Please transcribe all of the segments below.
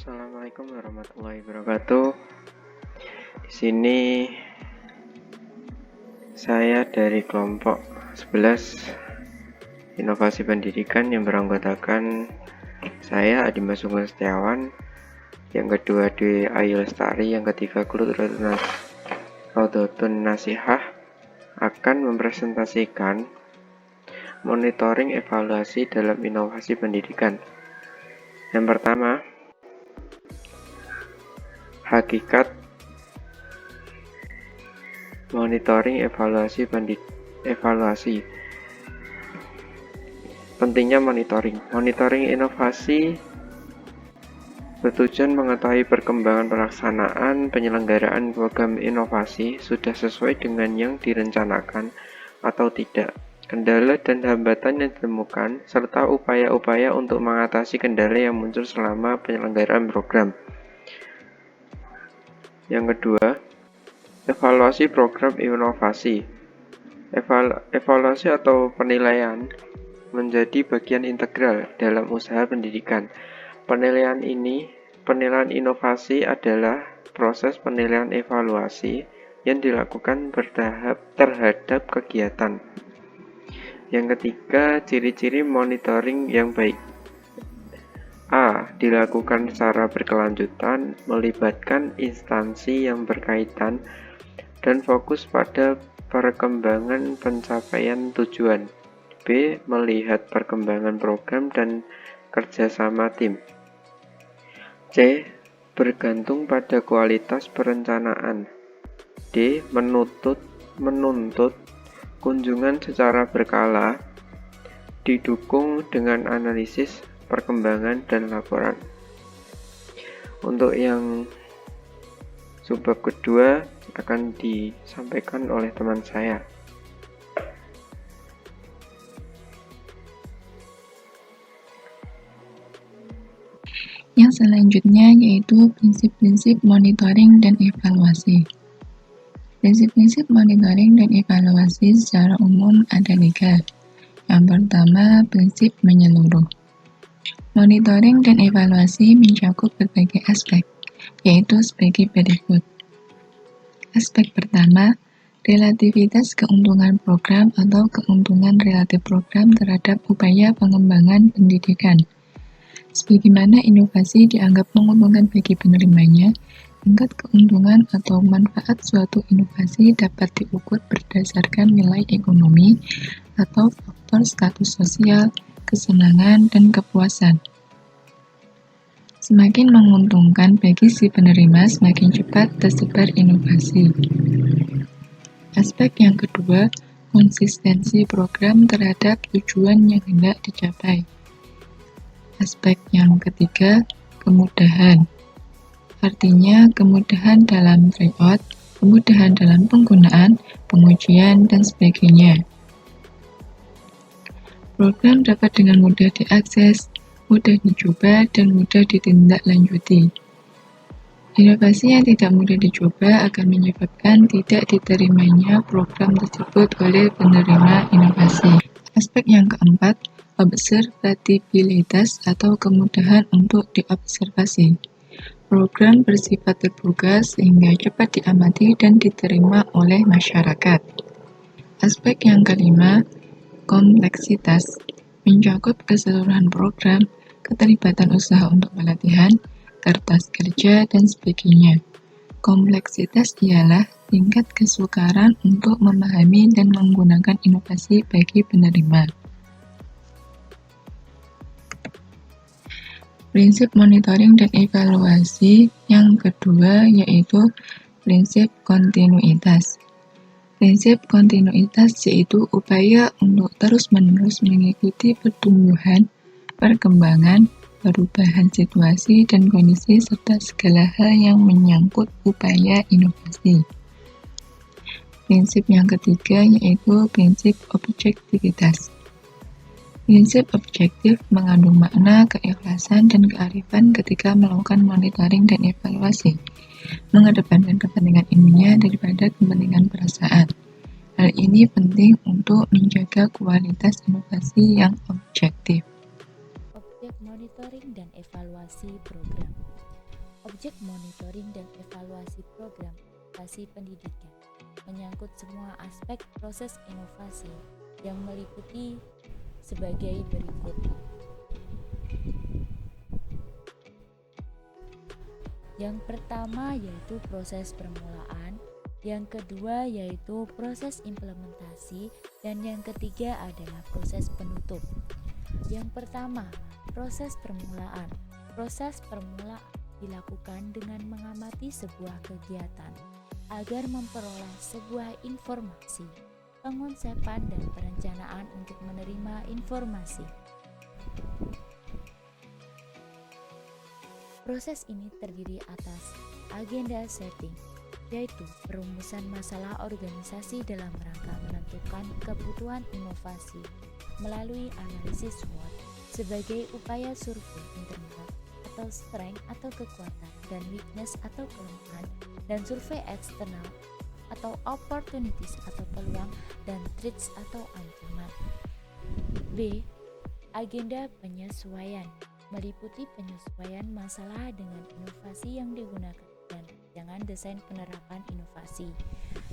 Assalamualaikum warahmatullahi wabarakatuh. Di sini saya dari kelompok 11 Inovasi Pendidikan yang beranggotakan saya Adi Sungguh Setiawan, yang kedua Dwi Ayu Lestari, yang ketiga Kulut Rodotun Nasihah akan mempresentasikan monitoring evaluasi dalam inovasi pendidikan. Yang pertama, hakikat monitoring evaluasi. Pentingnya monitoring inovasi bertujuan mengetahui perkembangan pelaksanaan penyelenggaraan program inovasi sudah sesuai dengan yang direncanakan atau tidak, kendala dan hambatan yang ditemukan, serta upaya-upaya untuk mengatasi kendala yang muncul selama penyelenggaraan program. Yang kedua, evaluasi program inovasi. Evaluasi atau penilaian menjadi bagian integral dalam usaha pendidikan. Penilaian inovasi adalah proses penilaian evaluasi yang dilakukan bertahap terhadap kegiatan. Yang ketiga, ciri-ciri monitoring yang baik. A. Dilakukan secara berkelanjutan, melibatkan instansi yang berkaitan, dan fokus pada perkembangan pencapaian tujuan. B. Melihat perkembangan program dan kerjasama tim. C. Bergantung pada kualitas perencanaan. D. Menuntut kunjungan secara berkala, didukung dengan analisis perkembangan dan laporan. Untuk yang subbab kedua akan disampaikan oleh teman saya. Yang selanjutnya yaitu prinsip-prinsip monitoring dan evaluasi. Prinsip-prinsip monitoring dan evaluasi secara umum ada 3. Yang pertama, prinsip menyeluruh. Monitoring dan evaluasi mencakup berbagai aspek, yaitu sebagai berikut. Aspek pertama, relativitas keuntungan program atau keuntungan relatif program terhadap upaya pengembangan pendidikan. Sebagaimana inovasi dianggap menguntungkan bagi penerimanya, tingkat keuntungan atau manfaat suatu inovasi dapat diukur berdasarkan nilai ekonomi atau faktor status sosial, kesenangan, dan kepuasan. Semakin menguntungkan bagi si penerima, semakin cepat tersebar inovasi. Aspek yang kedua, konsistensi program terhadap tujuan yang hendak dicapai. Aspek yang ketiga, kemudahan. Artinya kemudahan dalam tryout, kemudahan dalam penggunaan, pengujian, dan sebagainya. Program dapat dengan mudah diakses, mudah dicoba, dan mudah ditindaklanjuti. Inovasi yang tidak mudah dicoba akan menyebabkan tidak diterimanya program tersebut oleh penerima inovasi. Aspek yang keempat, observabilitas atau kemudahan untuk diobservasi. Program bersifat terbuka sehingga cepat diamati dan diterima oleh masyarakat. Aspek yang kelima, kompleksitas, mencakup keseluruhan program, keterlibatan usaha untuk pelatihan, kertas kerja, dan sebagainya. Kompleksitas ialah tingkat kesukaran untuk memahami dan menggunakan inovasi bagi penerima. Prinsip monitoring dan evaluasi yang kedua yaitu prinsip kontinuitas. Prinsip kontinuitas yaitu upaya untuk terus-menerus mengikuti pertumbuhan, perkembangan, perubahan situasi dan kondisi serta segala hal yang menyangkut upaya inovasi. Prinsip yang ketiga yaitu prinsip objektivitas. Prinsip objektif mengandung makna keikhlasan dan kearifan ketika melakukan monitoring dan evaluasi, mengedepankan kepentingan ilmiah daripada kepentingan perasaan. Hal ini penting untuk menjaga kualitas inovasi yang objektif. Objek monitoring dan evaluasi program. Objek monitoring dan evaluasi program inovasi pendidikan menyangkut semua aspek proses inovasi yang meliputi sebagai berikut. Yang pertama yaitu proses permulaan, yang kedua yaitu proses implementasi, dan yang ketiga adalah proses penutup. Yang pertama, proses permulaan. Proses permulaan dilakukan dengan mengamati sebuah kegiatan agar memperoleh sebuah informasi, pengonsepan dan perencanaan untuk menerima informasi. Proses ini terdiri atas agenda setting, yaitu perumusan masalah organisasi dalam rangka menentukan kebutuhan inovasi melalui analisis SWOT sebagai upaya survei internal atau strength atau kekuatan dan weakness atau kelemahan, dan survei eksternal atau opportunities atau peluang, dan threats atau ancaman. B. Agenda penyesuaian meliputi penyesuaian masalah dengan inovasi yang digunakan dan jangan desain penerapan inovasi.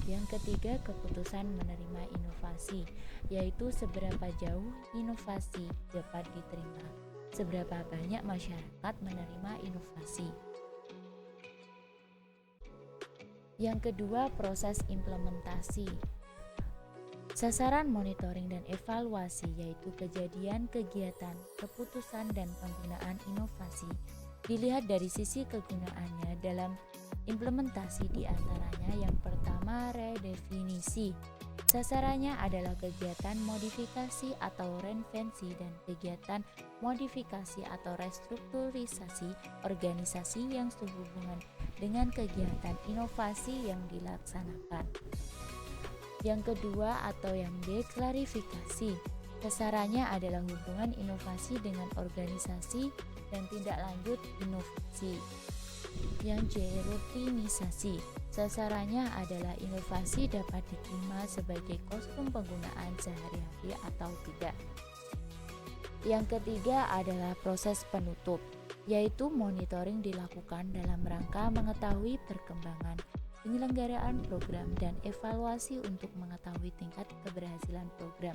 Yang ketiga, keputusan menerima inovasi, yaitu seberapa jauh inovasi dapat diterima, seberapa banyak masyarakat menerima inovasi. Yang kedua, proses implementasi. Sasaran monitoring dan evaluasi yaitu kejadian, kegiatan, keputusan, dan penggunaan inovasi dilihat dari sisi kegunaannya dalam implementasi, diantaranya yang pertama redefinisi. Sasarannya adalah kegiatan modifikasi atau reinvensi dan kegiatan modifikasi atau restrukturisasi organisasi yang sehubungan dengan kegiatan inovasi yang dilaksanakan. Yang kedua atau yang deklarifikasi, sasarannya adalah hubungan inovasi dengan organisasi dan tindak lanjut inovasi. Yang C, rutinisasi, sasarannya adalah inovasi dapat diterima sebagai kostum penggunaan sehari-hari atau tidak. Yang ketiga adalah proses penutup, yaitu monitoring dilakukan dalam rangka mengetahui perkembangan penyelenggaraan program dan evaluasi untuk mengetahui tingkat keberhasilan program.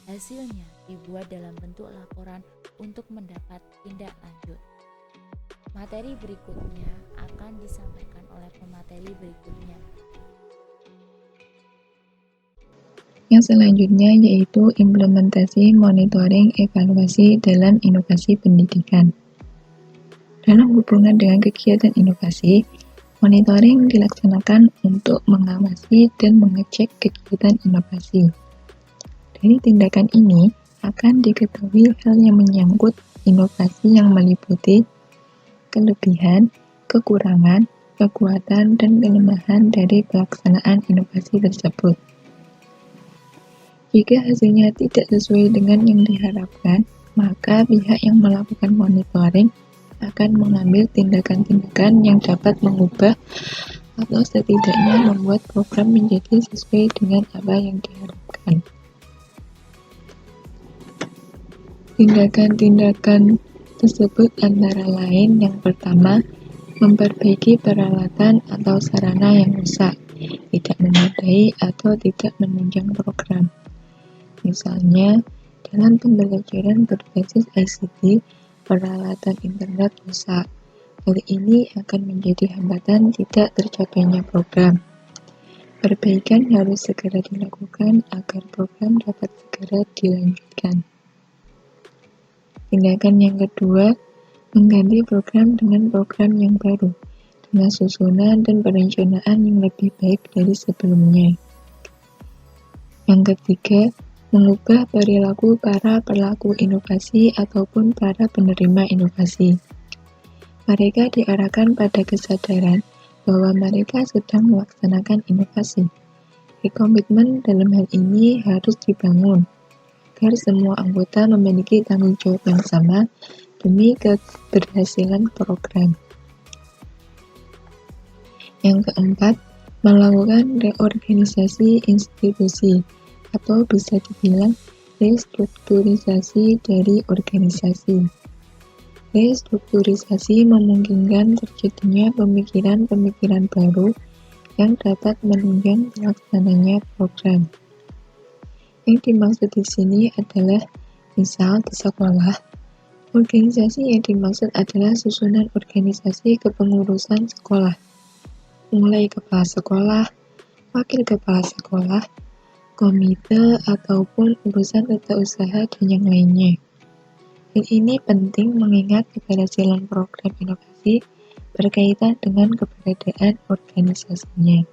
Hasilnya dibuat dalam bentuk laporan untuk mendapat tindak lanjut. Materi berikutnya akan disampaikan oleh pemateri berikutnya. Yang selanjutnya yaitu implementasi, monitoring, evaluasi dalam inovasi pendidikan. Dalam hubungan dengan kegiatan inovasi, monitoring dilaksanakan untuk mengawasi dan mengecek kegiatan inovasi. Dari tindakan ini akan diketahui hal yang menyangkut inovasi yang meliputi kelebihan, kekurangan, kekuatan, dan kelemahan dari pelaksanaan inovasi tersebut. Jika hasilnya tidak sesuai dengan yang diharapkan, maka pihak yang melakukan monitoring akan mengambil tindakan-tindakan yang dapat mengubah atau setidaknya membuat program menjadi sesuai dengan apa yang diharapkan. Tindakan-tindakan tersebut antara lain yang pertama, memperbaiki peralatan atau sarana yang rusak, tidak memadai atau tidak menunjang program. Misalnya, dalam pembelajaran berbasis ICT, peralatan internet rusak. Hal ini akan menjadi hambatan tidak tercapainya program. Perbaikan harus segera dilakukan agar program dapat segera dilanjutkan. Tindakan yang kedua, mengganti program dengan program yang baru, dengan susunan dan perencanaan yang lebih baik dari sebelumnya. Yang ketiga, mengubah perilaku para pelaku inovasi ataupun para penerima inovasi. Mereka diarahkan pada kesadaran bahwa mereka sedang melaksanakan inovasi. Komitmen dalam hal ini harus dibangun, agar semua anggota memiliki tanggung jawab yang sama demi keberhasilan program. Yang keempat, melakukan reorganisasi institusi, atau bisa dibilang restrukturisasi dari organisasi. Restrukturisasi memungkinkan terjadinya pemikiran-pemikiran baru yang dapat menunjang pelaksananya program. Yang dimaksud di sini adalah, misal di sekolah, organisasi yang dimaksud adalah susunan organisasi kepengurusan sekolah, mulai kepala sekolah, wakil kepala sekolah, komite, ataupun urusan tata usaha dan yang lainnya. Hal ini penting mengingat keberhasilan program inovasi berkaitan dengan keberadaan organisasinya.